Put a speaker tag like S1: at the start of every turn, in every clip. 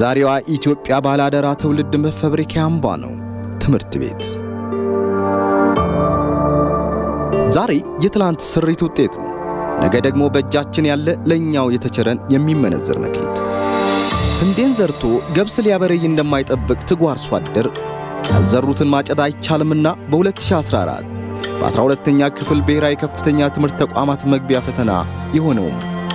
S1: የዛሬዋ ኢትዮጵያ ባላደራ ትውልድ መፈብሪካ አምባ ነው ትምህርት ቤት። ዛሬ የትላንት ስሪት ውጤት ነው። ነገ ደግሞ በእጃችን ያለ ለኛው የተቸረን የሚመነዘር መክሊት። ስንዴን ዘርቶ ገብስ ሊያበረይ እንደማይጠብቅ ትጉ አርሶ አደር ያልዘሩትን ማጨድ አይቻልምና በ2014 በ12ኛ ክፍል ብሔራዊ ከፍተኛ ትምህርት ተቋማት መግቢያ ፈተና የሆነው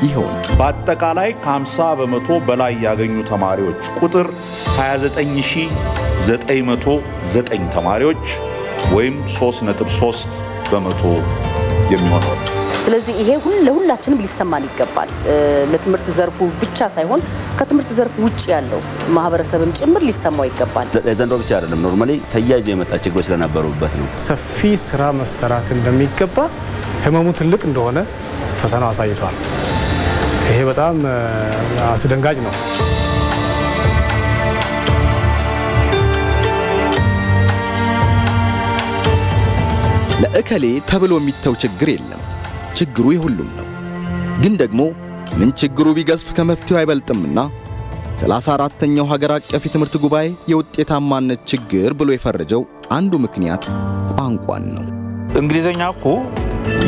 S1: ይሆን
S2: በአጠቃላይ ከ50% በላይ ያገኙ ተማሪዎች ቁጥር 29909 ተማሪዎች ወይም 3.3% የሚሆነው።
S3: ስለዚህ ይሄ ለሁላችንም ሊሰማን ይገባል። ለትምህርት ዘርፉ ብቻ ሳይሆን ከትምህርት ዘርፉ ውጪ ያለው ማህበረሰብም ጭምር ሊሰማው ይገባል።
S4: ዘንድሮ ብቻ አይደለም ኖርማሊ ተያይዞ የመጣ ችግሮች ስለነበሩበት ነው።
S5: ሰፊ ስራ መሰራት እንደሚገባ ህመሙ ትልቅ እንደሆነ ፈተናው አሳይቷል። ይሄ በጣም አስደንጋጭ ነው።
S1: ለእከሌ ተብሎ የሚተው ችግር የለም። ችግሩ የሁሉም ነው። ግን ደግሞ ምን ችግሩ ቢገዝፍ ከመፍትሄው አይበልጥምና 34ኛው ሀገር አቀፍ የትምህርት ጉባኤ የውጤታማነት ችግር ብሎ የፈረጀው አንዱ ምክንያት ቋንቋን ነው።
S2: እንግሊዘኛ እኮ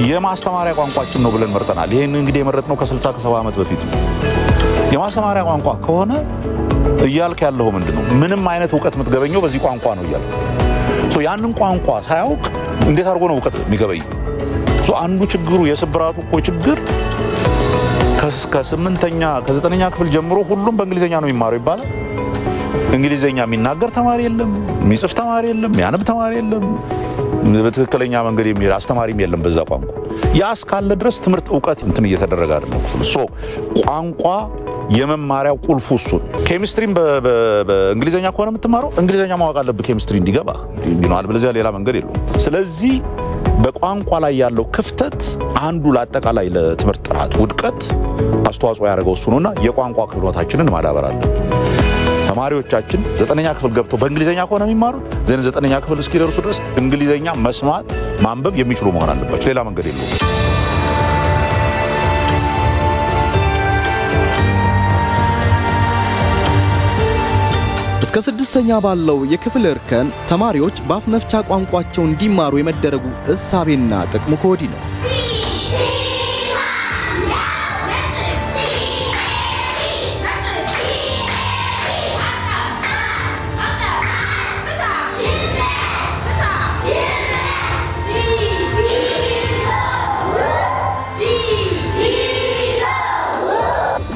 S2: የማስተማሪያ ቋንቋችን ነው ብለን መርጠናል። ይሄን እንግዲህ የመረጥነው ከ60 ከ70 ዓመት በፊት ነው። የማስተማሪያ ቋንቋ ከሆነ እያልክ ያለው ምንድነው? ምንም አይነት ዕውቀት የምትገበኘው በዚህ ቋንቋ ነው እያልክ ያንን ቋንቋ ሳያውቅ እንዴት አድርጎ ነው ዕውቀት የሚገበኝ? አንዱ ችግሩ የስብራቱ እኮ ችግር ከ8ኛ ከ9ኛ ክፍል ጀምሮ ሁሉም በእንግሊዘኛ ነው የሚማረው ይባላል። እንግሊዘኛ የሚናገር ተማሪ የለም፣ የሚጽፍ ተማሪ የለም፣ የሚያነብ ተማሪ የለም፣ በትክክለኛ መንገድ የሚሄድ አስተማሪም የለም በዛ ቋንቋ። ያ እስካለ ድረስ ትምህርት ዕውቀት እንትን እየተደረገ አይደለም። ቋንቋ የመማሪያው ቁልፉ እሱ። ኬሚስትሪም በእንግሊዘኛ ከሆነ የምትማረው እንግሊዘኛ ማወቅ አለብህ ኬሚስትሪ እንዲገባ ይኖር፣ በለዚያ ሌላ መንገድ የለውም። ስለዚህ በቋንቋ ላይ ያለው ክፍተት አንዱ ለአጠቃላይ ለትምህርት ጥራት ውድቀት አስተዋጽኦ ያደረገው እሱ ነውና የቋንቋ ክህሎታችንን ማዳበር አለብን። ተማሪዎቻችን 9ኛ ክፍል ገብተው በእንግሊዘኛ ከሆነ የሚማሩት 9ኛ ክፍል እስኪደርሱ ድረስ እንግሊዘኛ መስማት ማንበብ የሚችሉ መሆን አለባቸው። ሌላ መንገድ የለውም።
S1: እስከ 6ኛ ባለው የክፍል እርከን ተማሪዎች በአፍ መፍቻ ቋንቋቸው እንዲማሩ የመደረጉ እሳቤና ጥቅሙ ከወዲህ ነው።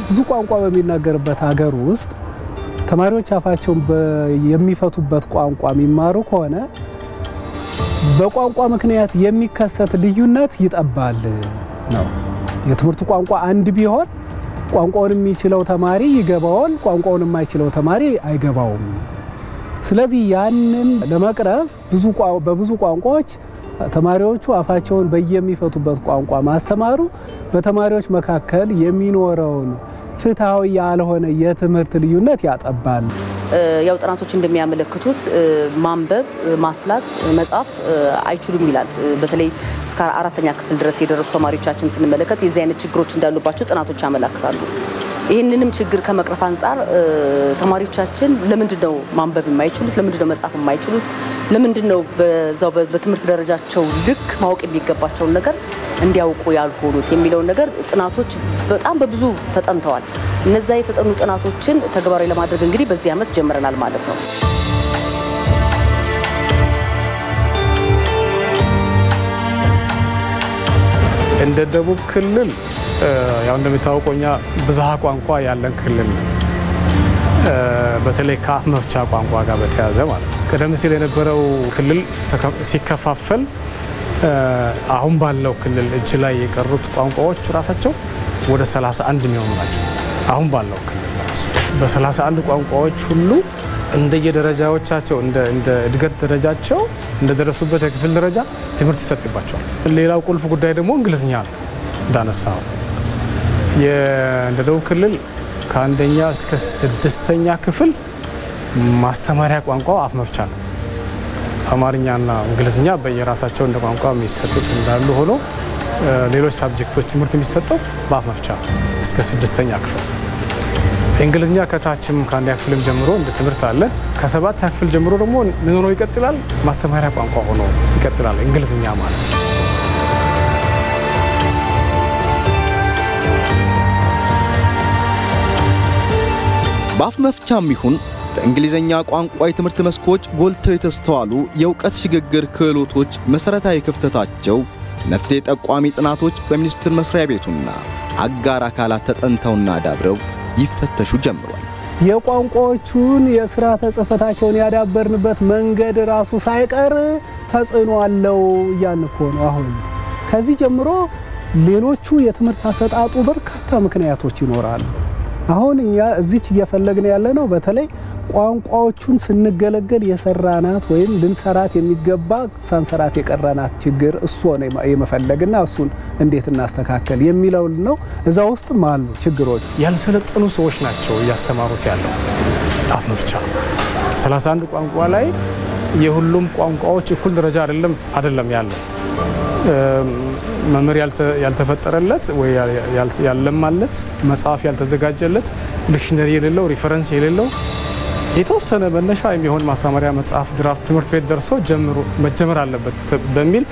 S6: ብዙ ቋንቋ በሚናገርበት ሀገር ውስጥ ተማሪዎች አፋቸውን የሚፈቱበት ቋንቋ የሚማሩ ከሆነ በቋንቋ ምክንያት የሚከሰት ልዩነት ይጠባል ነው። የትምህርቱ ቋንቋ አንድ ቢሆን ቋንቋውን የሚችለው ተማሪ ይገባዋል፣ ቋንቋውን የማይችለው ተማሪ አይገባውም። ስለዚህ ያንን ለመቅረፍ በብዙ ቋንቋዎች ተማሪዎቹ አፋቸውን በየሚፈቱበት ቋንቋ ማስተማሩ በተማሪዎች መካከል የሚኖረውን ፍትሃዊ ያልሆነ የትምህርት ልዩነት ያጠባል።
S3: ያው ጥናቶች እንደሚያመለክቱት ማንበብ፣ ማስላት፣ መጻፍ አይችሉም ይላል። በተለይ እስከ 4ኛ ክፍል ድረስ የደረሱ ተማሪዎቻችን ስንመለከት የዚህ አይነት ችግሮች እንዳሉባቸው ጥናቶች ያመለክታሉ። ይህንንም ችግር ከመቅረፍ አንፃር ተማሪዎቻችን ለምንድነው ማንበብ የማይችሉት? ለምንድነው መጻፍ የማይችሉት? ለምንድነው በዛው በትምህርት ደረጃቸው ልክ ማወቅ የሚገባቸውን ነገር እንዲያውቁ ያልሆኑት የሚለውን ነገር ጥናቶች በጣም በብዙ ተጠንተዋል። እነዛ የተጠኑ ጥናቶችን ተግባራዊ ለማድረግ እንግዲህ በዚህ ዓመት ጀምረናል ማለት ነው።
S5: እንደ ደቡብ ክልል ያው እንደሚታወቀውኛ ብዙሃ ቋንቋ ያለን ክልል ነው። በተለይ ከአፍ መፍቻ ቋንቋ ጋር በተያያዘ ማለት ነው። ቀደም ሲል የነበረው ክልል ሲከፋፈል አሁን ባለው ክልል እጅ ላይ የቀሩት ቋንቋዎች ራሳቸው ወደ 31 የሚሆኑ ናቸው። አሁን ባለው ክልል በ31 ቋንቋዎች ሁሉ እንደየደረጃዎቻቸው እንደ እድገት ደረጃቸው እንደደረሱበት የክፍል ደረጃ ትምህርት ይሰጥባቸዋል። ሌላው ቁልፍ ጉዳይ ደግሞ እንግሊዝኛ ነው። እንዳነሳው የደቡብ ክልል ከአንደኛ እስከ 6ኛ ክፍል ማስተማሪያ ቋንቋው አፍ መፍቻ ነው። አማርኛና እንግሊዝኛ በየራሳቸው እንደ ቋንቋ የሚሰጡት እንዳሉ ሆኖ ሌሎች ሳብጀክቶች ትምህርት የሚሰጠው በአፍ መፍቻ እስከ 6ኛ ክፍል እንግሊዝኛ ከታችም ከአንድ ክፍልም ጀምሮ እንደ ትምህርት አለ። ከሰባት ክፍል ጀምሮ ደግሞ ምን ሆኖ ይቀጥላል? ማስተማሪያ ቋንቋ ሆኖ ይቀጥላል እንግሊዝኛ ማለት ነው።
S1: በአፍ መፍቻም ይሁን በእንግሊዝኛ ቋንቋ የትምህርት መስኮች ጎልተው የተስተዋሉ የእውቀት ሽግግር ክህሎቶች መሰረታዊ ክፍተታቸው መፍትሄ ጠቋሚ ጥናቶች በሚኒስቴር መስሪያ ቤቱና አጋር አካላት ተጠንተውና ዳብረው ይፈተሹ ጀምሯል።
S6: የቋንቋዎቹን የሥርዓተ ጽሕፈታቸውን ያዳበርንበት መንገድ ራሱ ሳይቀር ተጽዕኖ አለው እያልን እኮ ነው። አሁን ከዚህ ጀምሮ ሌሎቹ የትምህርት አሰጣጡ በርካታ ምክንያቶች ይኖራሉ። አሁን እኛ እዚች እየፈለግን ያለነው በተለይ ቋንቋዎቹን ስንገለገል የሰራናት ወይም ልንሰራት የሚገባ ሳንሰራት የቀረናት ችግር እሱ ነው የመፈለግና እሱን እንዴት እናስተካከል የሚለው ነው። እዛ ውስጥም አሉ ችግሮች።
S5: ያልሰለጠኑ ሰዎች ናቸው እያስተማሩት ያለው አፍ መፍቻ 31 ቋንቋ ላይ የሁሉም ቋንቋዎች እኩል ደረጃ አይደለም ያለው። መምህር ያልተፈጠረለት ወይ ያለማለት መጽሐፍ ያልተዘጋጀለት ዲክሽነሪ የሌለው ሪፈረንስ የሌለው የተወሰነ መነሻ የሚሆን ማስተማሪያ መጽሐፍ ድራፍት ትምህርት ቤት ደርሶ መጀመር አለበት በሚል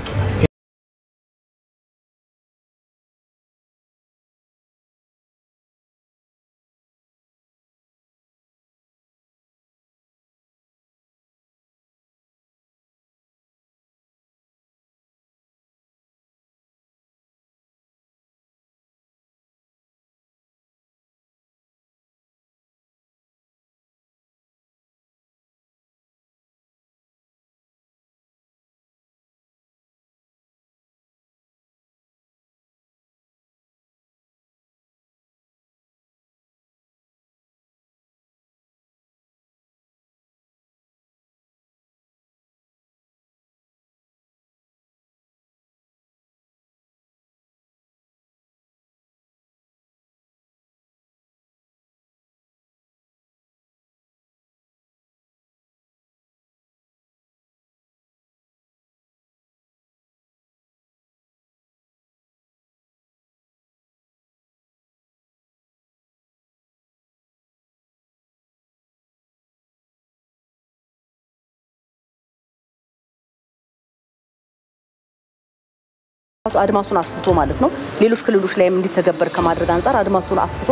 S3: አድማሱን አስፍቶ ማለት ነው ሌሎች ክልሎች ላይም እንዲተገበር ከማድረግ አንፃር አድማሱን አስፍቶ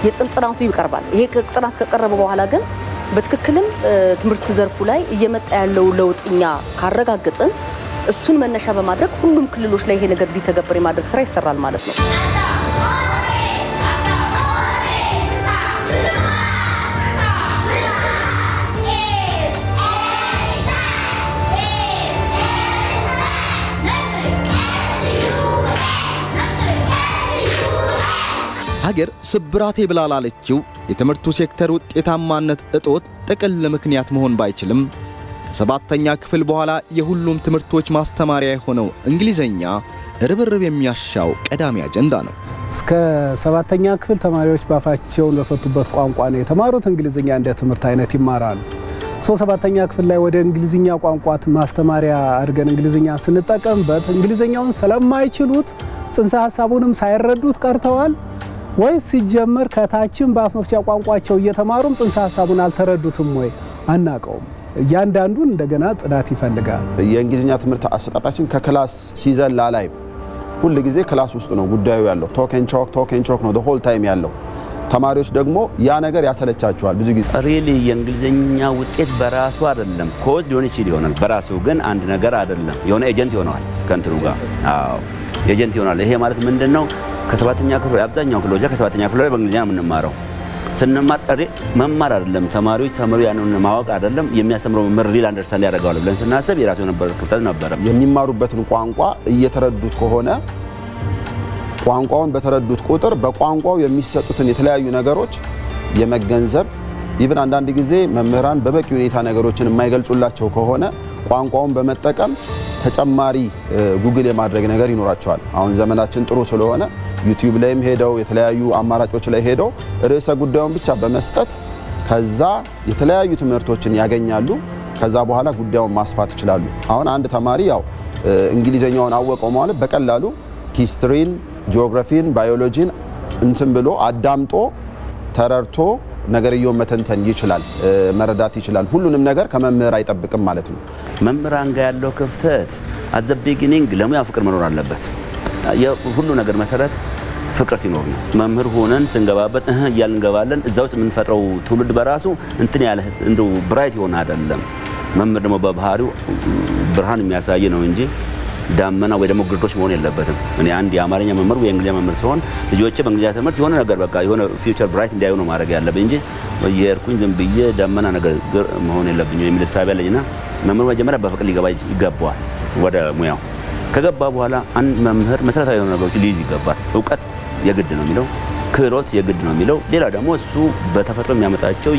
S3: የጥናቱ ይቀርባል። ይሄ ጥናት ከቀረበ በኋላ ግን በትክክልም ትምህርት ዘርፉ ላይ እየመጣ ያለው ለውጥኛ ካረጋግጥን እሱን መነሻ በማድረግ ሁሉም ክልሎች ላይ ይሄ ነገር እንዲተገበር የማድረግ ስራ ይሰራል ማለት ነው።
S1: ሀገር ስብራቴ ብላላለችው የትምህርቱ ሴክተር ውጤታማነት እጦት ጥቅል ምክንያት መሆን ባይችልም ሰባተኛ ክፍል በኋላ የሁሉም ትምህርቶች ማስተማሪያ የሆነው እንግሊዘኛ ርብርብ የሚያሻው ቀዳሚ አጀንዳ ነው።
S6: እስከ ሰባተኛ ክፍል ተማሪዎች ባፋቸውን በፈቱበት ቋንቋ ነው የተማሩት። እንግሊዘኛ እንደ ትምህርት አይነት ይማራሉ። ሰባተኛ ክፍል ላይ ወደ እንግሊዘኛ ቋንቋ ማስተማሪያ አድርገን እንግሊዘኛ ስንጠቀምበት እንግሊዘኛውን ስለማይችሉት ጽንሰ ሐሳቡንም ሳይረዱት ቀርተዋል ወይስ ሲጀመር ከታችም በአፍ መፍቻ ቋንቋቸው እየተማሩም ጽንሰ ሐሳቡን አልተረዱትም ወይ አናቀውም። እያንዳንዱን እንደገና ጥናት ይፈልጋል።
S7: የእንግሊዘኛ ትምህርት አሰጣጣችን ከክላስ ሲዘላ ላይ ሁሉ ጊዜ ክላስ ውስጥ ነው ጉዳዩ ያለው። ቶክ ኤንድ ቾክ ነው the whole time ያለው። ተማሪዎች ደግሞ ያ ነገር ያሰለቻቸዋል ብዙ ጊዜ።
S4: ሪሊ የእንግሊዘኛ ውጤት በራሱ አይደለም ኮዝ ሊሆን ይችላል በራሱ ግን አንድ ነገር አይደለም። የሆነ ኤጀንት ይሆናል ከንትሩ ጋር አዎ ኤጀንት ይሆናል። ይሄ ማለት ምንድነው? ከሰባተኛ ክፍል አብዛኛው ክፍሎች ከሰባተኛ ክፍል ላይ በእንግሊዘኛ የምንማረው ስንማር መማር አይደለም ተማሪዎች ተማሩ ያንን ማወቅ አይደለም የሚያስተምረው መምህር ሪል አንደርስታንድ ያደርጋሉ ብለን ስናስብ የራሱ ነበር ክፍተት ነበር።
S7: የሚማሩበትን ቋንቋ እየተረዱት ከሆነ ቋንቋውን በተረዱት ቁጥር በቋንቋው የሚሰጡትን የተለያዩ ነገሮች የመገንዘብ ኢቭን አንዳንድ ጊዜ መምህራን በበቂ ሁኔታ ነገሮችን የማይገልጹላቸው ከሆነ ቋንቋውን በመጠቀም ተጨማሪ ጉግል የማድረግ ነገር ይኖራቸዋል። አሁን ዘመናችን ጥሩ ስለሆነ ዩቲዩብ ላይም ሄደው የተለያዩ አማራጮች ላይ ሄደው ርዕሰ ጉዳዩን ብቻ በመስጠት ከዛ የተለያዩ ትምህርቶችን ያገኛሉ። ከዛ በኋላ ጉዳዩን ማስፋት ይችላሉ። አሁን አንድ ተማሪ ያው እንግሊዘኛውን አወቀው ማለት በቀላሉ ሂስትሪን፣ ጂኦግራፊን፣ ባዮሎጂን እንትን ብሎ አዳምጦ ተረርቶ ነገርየውን መተንተን ይችላል፣ መረዳት ይችላል። ሁሉንም ነገር ከመምህር አይጠብቅም ማለት ነው።
S4: መምህራን ጋር ያለው ክፍተት at the beginning ለሙያ ፍቅር መኖር አለበት። የሁሉ ነገር መሰረት ፍቅር ሲኖር ነው። መምህር ሆነን ስንገባበት እያልን እንገባለን። እዛው ውስጥ የምንፈጥረው ትውልድ በራሱ እንትን ያለ እንደው ብራይት ይሆን አይደለም። መምህር ደግሞ በባህሪው ብርሃን የሚያሳይ ነው እንጂ ዳመና ወይ ደግሞ ግርዶሽ መሆን የለበትም። እኔ አንድ የአማርኛ መምህር ወይ የእንግሊዝኛ መምህር ሲሆን ልጆቼ በእንግሊዝኛ ትምህርት የሆነ ነገር በቃ የሆነ ፊውቸር ብራይት እንዲያዩ ነው ማድረግ ያለብኝ እንጂ የእርኩኝ ዝም ብዬ ዳመና ነገር መሆን የለብኝም የሚል ሐሳብ ያለኝና መምህር መጀመሪያ በፍቅር ሊገባ ይገባዋል ወደ ሙያው። ከገባ በኋላ አንድ መምህር መሰረታዊ የሆኑ ነገሮች ሊይዝ ይገባል። እውቀት የግድ ነው የሚለው፣ ክህሎት የግድ ነው የሚለው፣ ሌላ ደግሞ እሱ በተፈጥሮ የሚያመጣቸው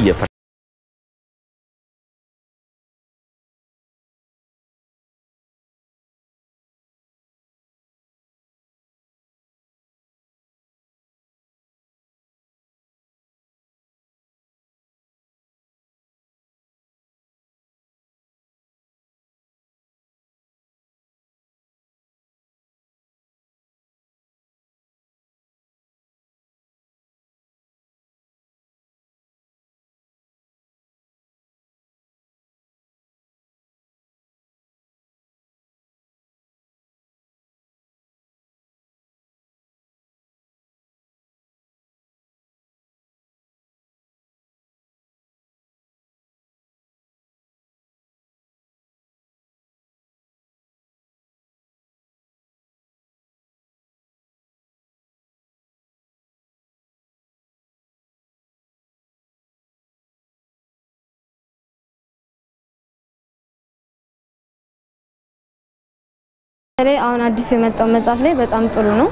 S8: ላይ አሁን አዲስ የመጣው መጽሐፍ ላይ በጣም ጥሩ ነው።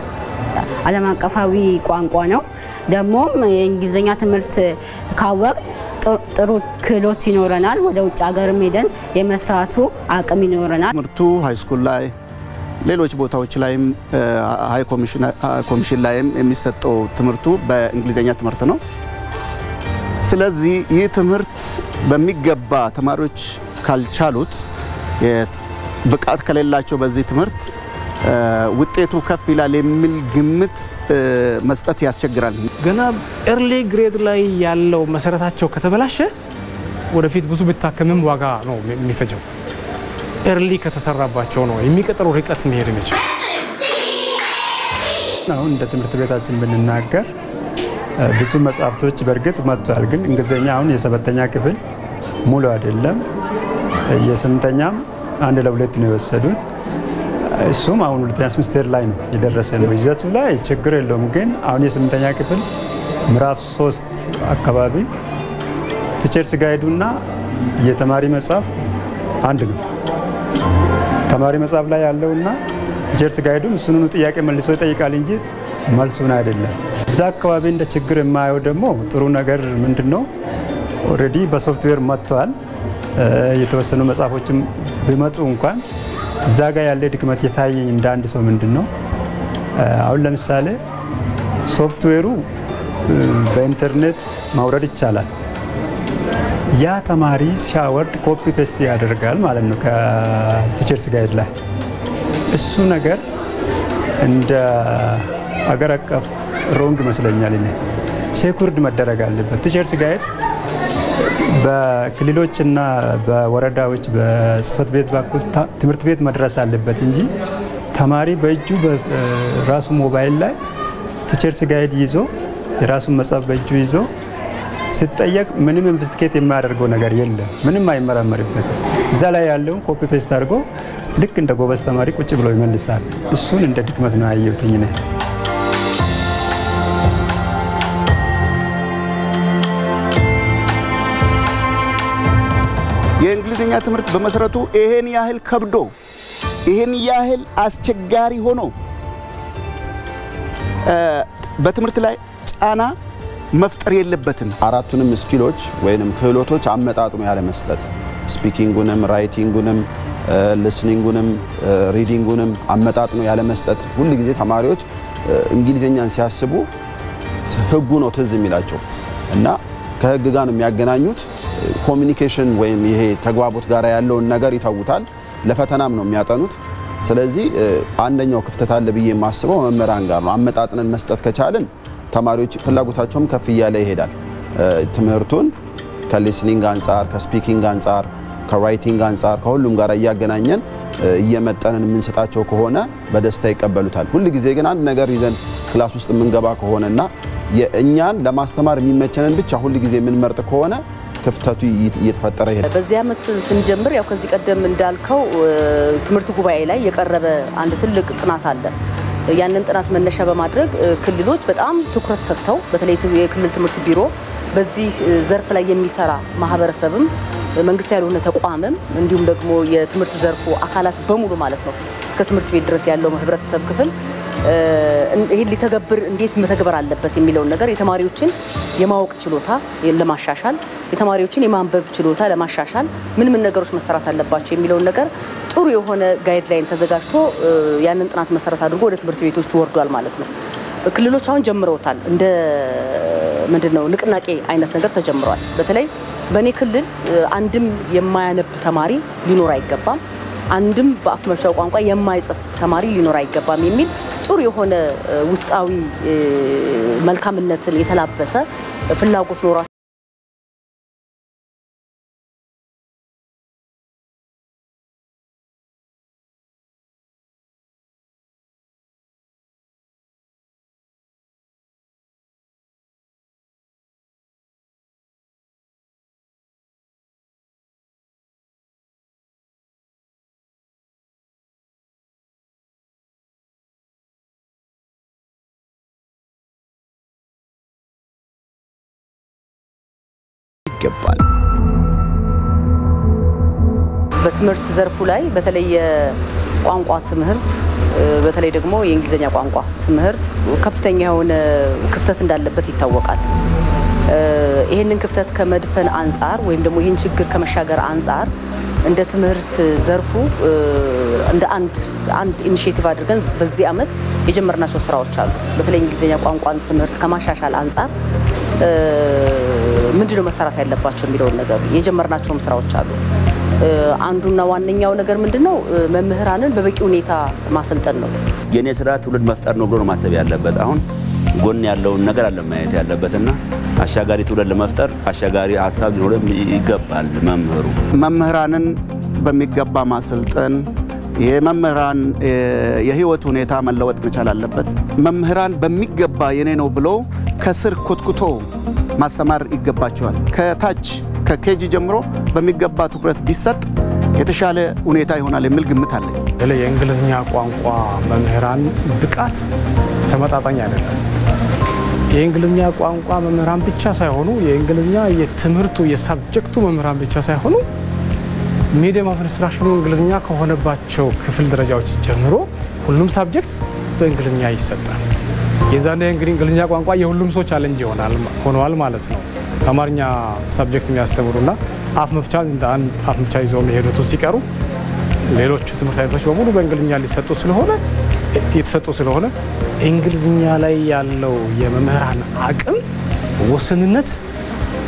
S9: ዓለም አቀፋዊ ቋንቋ ነው። ደግሞም የእንግሊዝኛ ትምህርት ካወቅ ጥሩ ክህሎት ይኖረናል። ወደ ውጭ ሀገርም ሄደን የመስራቱ አቅም ይኖረናል።
S10: ትምህርቱ ሃይ ስኩል ላይ ሌሎች ቦታዎች ላይም ሃይ ኮሚሽን ላይም የሚሰጠው ትምህርቱ በእንግሊዝኛ ትምህርት ነው። ስለዚህ ይህ ትምህርት በሚገባ ተማሪዎች ካልቻሉት ብቃት ከሌላቸው በዚህ ትምህርት ውጤቱ ከፍ ይላል የሚል ግምት መስጠት ያስቸግራል።
S5: ገና ኤርሊ ግሬድ ላይ ያለው መሰረታቸው ከተበላሸ ወደፊት ብዙ ብታከምም ዋጋ ነው የሚፈጀው። ኤርሊ ከተሰራባቸው ነው የሚቀጥለው ርቀት መሄድ የሚችል።
S11: አሁን እንደ ትምህርት ቤታችን ብንናገር ብዙ መጽሐፍቶች በርግጥ መጥቷል። ግን እንግሊዝኛ አሁን የሰባተኛ ክፍል ሙሉ አይደለም። የስምንተኛም አንድ ለሁለት ነው የወሰዱት። እሱም አሁን ሁለተኛ ሴሚስተር ላይ ነው የደረሰ ነው። ይዘቱ ላይ ችግር የለውም። ግን አሁን የስምንተኛ ክፍል ምዕራፍ 3 አካባቢ ቲቸርስ ጋይዱና የተማሪ መጽሐፍ አንድ ነው። ተማሪ መጽሐፍ ላይ ያለውና ቲቸርስ ጋይዱም እሱኑ ጥያቄ መልሶ ይጠይቃል እንጂ መልሱን አይደለም። እዛ አካባቢ እንደ ችግር የማየው ደግሞ ጥሩ ነገር ምንድነው ኦሬዲ በሶፍትዌር መጥቷል። የተወሰኑ መጽሐፎችም ቢመጡ እንኳን እዛ ጋር ያለ ድክመት የታየኝ እንደ አንድ ሰው ምንድነው አሁን ለምሳሌ ሶፍትዌሩ በኢንተርኔት ማውረድ ይቻላል። ያ ተማሪ ሲያወርድ ኮፒ ፔስት ያደርጋል ማለት ነው ከቲቸርስ ጋይድ ላይ። እሱ ነገር እንደ አገር አቀፍ ሮንግ ይመስለኛል። እኔ ሴኩርድ መደረግ አለበት። ቲቸርስ ጋይድ በክልሎችና በወረዳዎች በጽህፈት ቤት በኩል ትምህርት ቤት መድረስ አለበት እንጂ ተማሪ በእጁ በራሱ ሞባይል ላይ ቲቸርስ ጋይድ ይዞ የራሱን መጽሐፍ በእጁ ይዞ ሲጠየቅ ምንም ኢንቨስቲጌት የሚያደርገው ነገር የለም። ምንም አይመረመርበትም። እዛ ላይ ያለውን ኮፒ ፔስት አድርጎ ልክ እንደ ጎበዝ ተማሪ ቁጭ ብሎ ይመልሳል። እሱን እንደ ድክመት ነው ያየሁት እኔ።
S10: የእንግሊዝኛ ትምህርት በመሰረቱ ይሄን ያህል ከብዶ ይሄን ያህል አስቸጋሪ ሆኖ በትምህርት ላይ ጫና መፍጠር የለበትም።
S7: አራቱንም ስኪሎች ወይንም ክህሎቶች አመጣጥኖ ያለ መስጠት ስፒኪንጉንም ራይቲንጉንም ሊስኒንጉንም ሪዲንጉንም አመጣጥኖ ያለ መስጠት። ሁሉ ጊዜ ተማሪዎች እንግሊዝኛን ሲያስቡ ህጉ ነው ትዝ የሚላቸው እና ከህግ ጋር ነው የሚያገናኙት። ኮሚኒኬሽን ወይም ይሄ ተግባቦት ጋር ያለውን ነገር ይተውታል። ለፈተናም ነው የሚያጠኑት። ስለዚህ አንደኛው ክፍተት አለ ብዬ የማስበው መምህራን ጋር ነው። አመጣጥነን መስጠት ከቻልን ተማሪዎች ፍላጎታቸውም ከፍ እያለ ይሄዳል። ትምህርቱን ከሊስኒንግ አንፃር ከስፒኪንግ አንፃር ከራይቲንግ አንፃር ከሁሉም ጋር እያገናኘን እየመጠንን የምንሰጣቸው ከሆነ በደስታ ይቀበሉታል። ሁሉ ጊዜ ግን አንድ ነገር ይዘን ክላስ ውስጥ የምንገባ ከሆነና የእኛን ለማስተማር የሚመቸንን ብቻ ሁሉ ጊዜ የምንመርጥ ከሆነ ክፍተቱ እየተፈጠረ ይሄዳል።
S3: በዚህ ዓመት ስንጀምር ያው ከዚህ ቀደም እንዳልከው ትምህርት ጉባኤ ላይ የቀረበ አንድ ትልቅ ጥናት አለ። ያንን ጥናት መነሻ በማድረግ ክልሎች በጣም ትኩረት ሰጥተው በተለይ የክልል ትምህርት ቢሮ በዚህ ዘርፍ ላይ የሚሰራ ማህበረሰብም መንግስት ያልሆነ ተቋምም እንዲሁም ደግሞ የትምህርት ዘርፉ አካላት በሙሉ ማለት ነው እስከ ትምህርት ቤት ድረስ ያለው ህብረተሰብ ክፍል ይሄን ሊተገብር እንዴት መተግበር አለበት የሚለው ነገር የተማሪዎችን የማወቅ ችሎታ ለማሻሻል የተማሪዎችን የማንበብ ችሎታ ለማሻሻል ምን ነገሮች መሰራት አለባቸው የሚለው ነገር ጥሩ የሆነ ጋይድላይን ተዘጋጅቶ ያንን ጥናት መሰረት አድርጎ ወደ ትምህርት ቤቶች ወርዷል ማለት ነው። ክልሎች አሁን ጀምረውታል። እንደ ምንድነው ንቅናቄ አይነት ነገር ተጀምሯል። በተለይ በኔ ክልል አንድም የማያነብ ተማሪ ሊኖር አይገባም፣ አንድም በአፍ መፍቻ ቋንቋ የማይጽፍ ተማሪ ሊኖር አይገባም የሚል ጥሩ የሆነ ውስጣዊ መልካምነትን የተላበሰ ፍላጎት ኖሯል።
S1: ይገባል።
S3: በትምህርት ዘርፉ ላይ በተለይ የቋንቋ ትምህርት በተለይ ደግሞ የእንግሊዘኛ ቋንቋ ትምህርት ከፍተኛ የሆነ ክፍተት እንዳለበት ይታወቃል። ይሄንን ክፍተት ከመድፈን አንፃር ወይም ደግሞ ይሄን ችግር ከመሻገር አንፃር እንደ ትምህርት ዘርፉ እንደ አንድ ኢኒሺዬቲቭ አድርገን በዚህ ዓመት የጀመርናቸው ስራዎች አሉ። በተለይ እንግሊዘኛ ቋንቋን ትምህርት ከማሻሻል አንፃር ምንድነው መሰራት ያለባቸው የሚለውን ነገር የጀመርናቸው ስራዎች አሉ። አንዱና ዋነኛው ነገር ምንድነው መምህራንን በበቂ ሁኔታ ማሰልጠን ነው።
S4: የኔ ስራ ትውልድ መፍጠር ነው ብሎ ማሰብ ያለበት አሁን ጎን ያለውን ነገር አለ ማየት ያለበትና አሻጋሪ ትውልድ ለመፍጠር አሻጋሪ ሐሳብ ሊኖር ይገባል።
S10: መምህራንን በሚገባ ማሰልጠን የመምህራን የህይወት ሁኔታ መለወጥ መቻል አለበት። መምህራን በሚገባ የኔ ነው ብሎ ከስር ኮትኩቶ ማስተማር ይገባቸዋል። ከታች ከኬጂ ጀምሮ በሚገባ ትኩረት ቢሰጥ የተሻለ ሁኔታ ይሆናል የሚል ግምት አለኝ።
S5: የእንግሊዝኛ ቋንቋ መምህራን ብቃት ተመጣጣኝ አይደለም። የእንግሊዝኛ ቋንቋ መምህራን ብቻ ሳይሆኑ የእንግሊዝኛ የትምህርቱ የሳብጀክቱ መምህራን ብቻ ሳይሆኑ ሚዲየም ኦፍ ኢንስትራክሽኑ እንግሊዝኛ ከሆነባቸው ክፍል ደረጃዎች ጀምሮ ሁሉም ሳብጀክት በእንግሊዝኛ ይሰጣል። የዛኔ እንግሊዝኛ ቋንቋ የሁሉም ሰው ቻሌንጅ ሆኗል ማለት ነው። አማርኛ ሳብጀክት የሚያስተምሩና አፍ መፍቻ እንደ አንድ አፍ መፍቻ ይዘው የሚሄዱት ሲቀሩ ሌሎቹ ትምህርት አይነቶች በሙሉ በእንግሊዝኛ የተሰጡ ስለሆነ እንግሊዝኛ ላይ ያለው የመምህራን አቅም ወሰንነት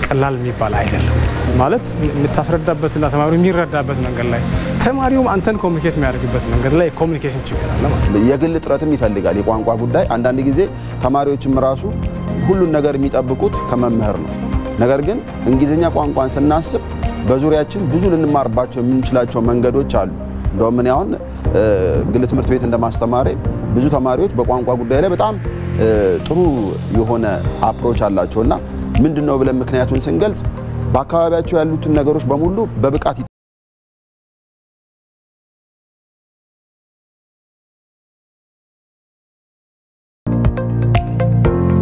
S5: ቀላል የሚባል አይደለም። ማለት የምታስረዳበትና ተማሪው የሚረዳበት መንገድ ላይ ተማሪውም አንተን ኮሙኒኬት የሚያደርግበት መንገድ ላይ ኮሙኒኬሽን ችግር አለ ማለት ነው።
S7: የግል ጥረትም ይፈልጋል የቋንቋ ጉዳይ። አንዳንድ ጊዜ ተማሪዎችም ራሱ ሁሉን ነገር የሚጠብቁት ከመምህር ነው። ነገር ግን እንግሊዝኛ ቋንቋን ስናስብ በዙሪያችን ብዙ ልንማርባቸው የምንችላቸው መንገዶች አሉ። እንደውም እኔ አሁን ግል ትምህርት ቤት እንደማስተማሬ ብዙ ተማሪዎች በቋንቋ ጉዳይ ላይ በጣም ጥሩ የሆነ አፕሮች አላቸውና ምንድነው ብለን ምክንያቱን ስንገልጽ በአካባቢያቸው ያሉትን ነገሮች በሙሉ በብቃት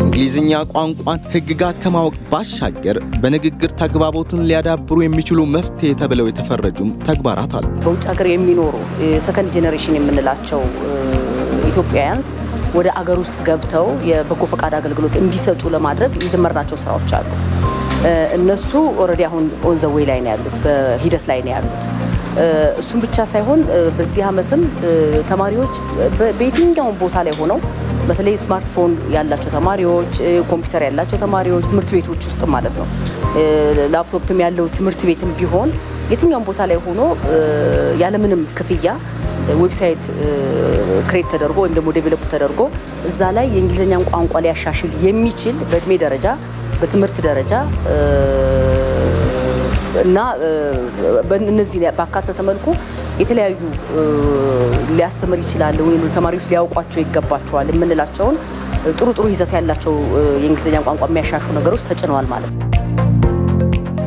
S1: እንግሊዝኛ ቋንቋን ህግጋት ከማወቅ ባሻገር በንግግር ተግባቦትን ሊያዳብሩ የሚችሉ መፍትሄ ተብለው የተፈረጁም ተግባራት አሉ።
S3: በውጭ ሀገር የሚኖሩ ሰከንድ ጄነሬሽን የምንላቸው ኢትዮጵያውያንስ ወደ አገር ውስጥ ገብተው የበጎ ፈቃድ አገልግሎት እንዲሰጡ ለማድረግ የጀመርናቸው ስራዎች አሉ። እነሱ ኦሬዲ አሁን ኦን ዘ ዌይ ላይ ነው ያሉት፣ በሂደት ላይ ነው ያሉት። እሱም ብቻ ሳይሆን በዚህ ዓመትም ተማሪዎች በየትኛውም ቦታ ላይ ሆነው በተለይ ስማርትፎን ያላቸው ተማሪዎች፣ ኮምፒውተር ያላቸው ተማሪዎች ትምህርት ቤቶች ውስጥ ማለት ነው ላፕቶፕም ያለው ትምህርት ቤትም ቢሆን የትኛውም ቦታ ላይ ሆኖ ያለምንም ክፍያ ዌብሳይት ክሬት ተደርጎ ወይም ደግሞ ዴቨሎፕ ተደርጎ እዛ ላይ የእንግሊዝኛን ቋንቋ ሊያሻሽል የሚችል በእድሜ ደረጃ በትምህርት ደረጃ እና በእነዚህ ባካተተ መልኩ የተለያዩ ሊያስተምር ይችላል ወይም ተማሪዎች ሊያውቋቸው ይገባቸዋል የምንላቸውን ጥሩ ይዘት ያላቸው የእንግሊዝኛ ቋንቋ የሚያሻሹ ነገሮች ተጭነዋል ማለት ነው።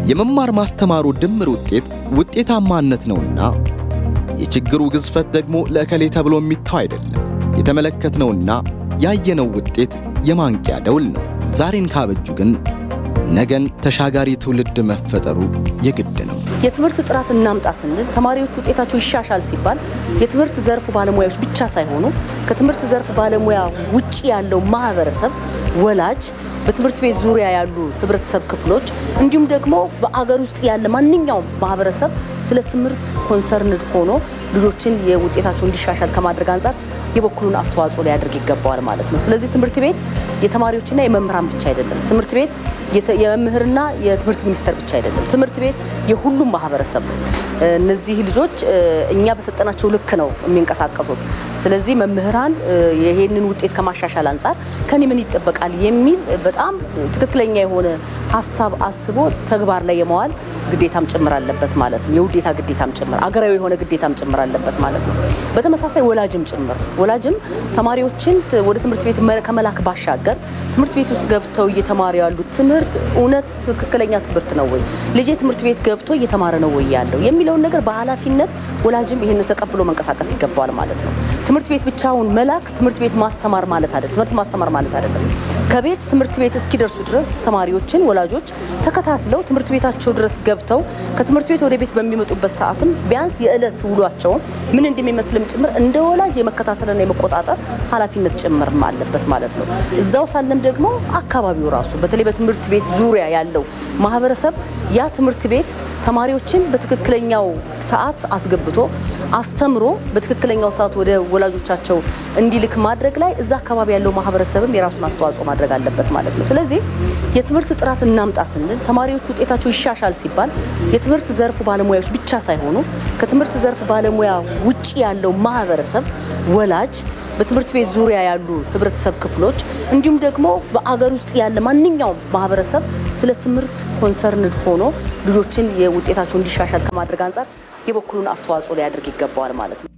S1: የመማር ማስተማሩ ድምር ውጤት ውጤታማነት ነውና የችግሩ ግዝፈት ደግሞ ለእከሌ ተብሎ የሚታው አይደለም። የተመለከትነውና ያየነው ውጤት የማንቂያ ደውል ነው። ዛሬን ካበጁ ግን ነገን ተሻጋሪ ትውልድ መፈጠሩ የግድ ነው።
S3: የትምህርት ጥራት እናምጣ ስንል ተማሪዎች ውጤታቸው ይሻሻል ሲባል የትምህርት ዘርፍ ባለሙያዎች ብቻ ሳይሆኑ ከትምህርት ዘርፍ ባለሙያ ውጪ ያለው ማህበረሰብ፣ ወላጅ፣ በትምህርት ቤት ዙሪያ ያሉ ህብረተሰብ ክፍሎች እንዲሁም ደግሞ በአገር ውስጥ ያለ ማንኛውም ማህበረሰብ ስለ ትምህርት ኮንሰርንድ ሆኖ ልጆችን የውጤታቸው እንዲሻሻል ከማድረግ አንፃር የበኩሉን አስተዋጽኦ ሊያደርግ ይገባዋል ማለት ነው። ስለዚህ ትምህርት ቤት የተማሪዎችና የመምህራን ብቻ አይደለም። ትምህርት ቤት የመምህርና የትምህርት ሚኒስቴር ብቻ አይደለም። ትምህርት ቤት የሁሉም ማህበረሰብ ነው። እነዚህ ልጆች እኛ በሰጠናቸው ልክ ነው የሚንቀሳቀሱት። ስለዚህ መምህራን ይሄንን ውጤት ከማሻሻል አንፃር ከኔ ምን ይጠበቃል የሚል በጣም ትክክለኛ የሆነ ሐሳብ አስቦ ተግባር ላይ የመዋል ግዴታም ጭምር አለበት ማለት ነው። የውዴታ ግዴታም ጭምር አገራዊ የሆነ ግዴታም ጭምር አለበት ማለት ነው። በተመሳሳይ ወላጅም ተማሪዎችን ወደ ትምህርት ቤት ከመላክ ባሻገር ትምህርት ቤት ውስጥ ገብተው እየተማሩ ያሉት ትምህርት እውነት ትክክለኛ ትምህርት ነው ወይ፣ ልጅ ትምህርት ቤት ገብቶ እየተማረ ነው ወይ ያለው የሚለውን ነገር በኃላፊነት ወላጅም ይሄን ተቀብሎ መንቀሳቀስ ይገባዋል ማለት ነው። ትምህርት ቤት ብቻውን መላክ ትምህርት ቤት ማስተማር ማለት አይደለም። ትምህርት ማስተማር ማለት አይደለም። ከቤት ትምህርት ቤት እስኪደርሱ ድረስ ተማሪዎችን ወላጆች ተከታትለው ትምህርት ቤታቸው ድረስ ገብተው ከትምህርት ቤት ወደ ቤት በሚመጡበት ሰዓትም ቢያንስ የዕለት ውሏቸው ምን እንደሚመስልም ጭምር እንደ ወላጅ የመከታተልና የመቆጣጠር ኃላፊነት ጭምር አለበት ማለት ነው። እዛው ሳለም ደግሞ አካባቢው ራሱ በተለይ በትምህርት ቤት ዙሪያ ያለው ማህበረሰብ ያ ትምህርት ቤት ተማሪዎችን በትክክለኛው ሰዓት አስገብቶ አስተምሮ በትክክለኛው ሰዓት ወደ ወላጆቻቸው እንዲልክ ማድረግ ላይ እዛ አካባቢ ያለው ማህበረሰብም የራሱን አስተዋጽኦ ማድረግ አለበት ማለት ነው። ስለዚህ የትምህርት ጥራት እናምጣ ስንል ተማሪዎች ውጤታቸው ይሻሻል ሲባል የትምህርት ዘርፍ ባለሙያዎች ብቻ ሳይሆኑ ከትምህርት ዘርፍ ባለሙያ ውጪ ያለው ማህበረሰብ፣ ወላጅ፣ በትምህርት ቤት ዙሪያ ያሉ ህብረተሰብ ክፍሎች እንዲሁም ደግሞ በአገር ውስጥ ያለ ማንኛውም ማህበረሰብ ስለ ትምህርት ኮንሰርንድ ሆኖ ልጆችን የውጤታቸው እንዲሻሻል ከማድረግ አንፃር የበኩሉን አስተዋጽኦ ሊያደርግ ይገባዋል ማለት ነው።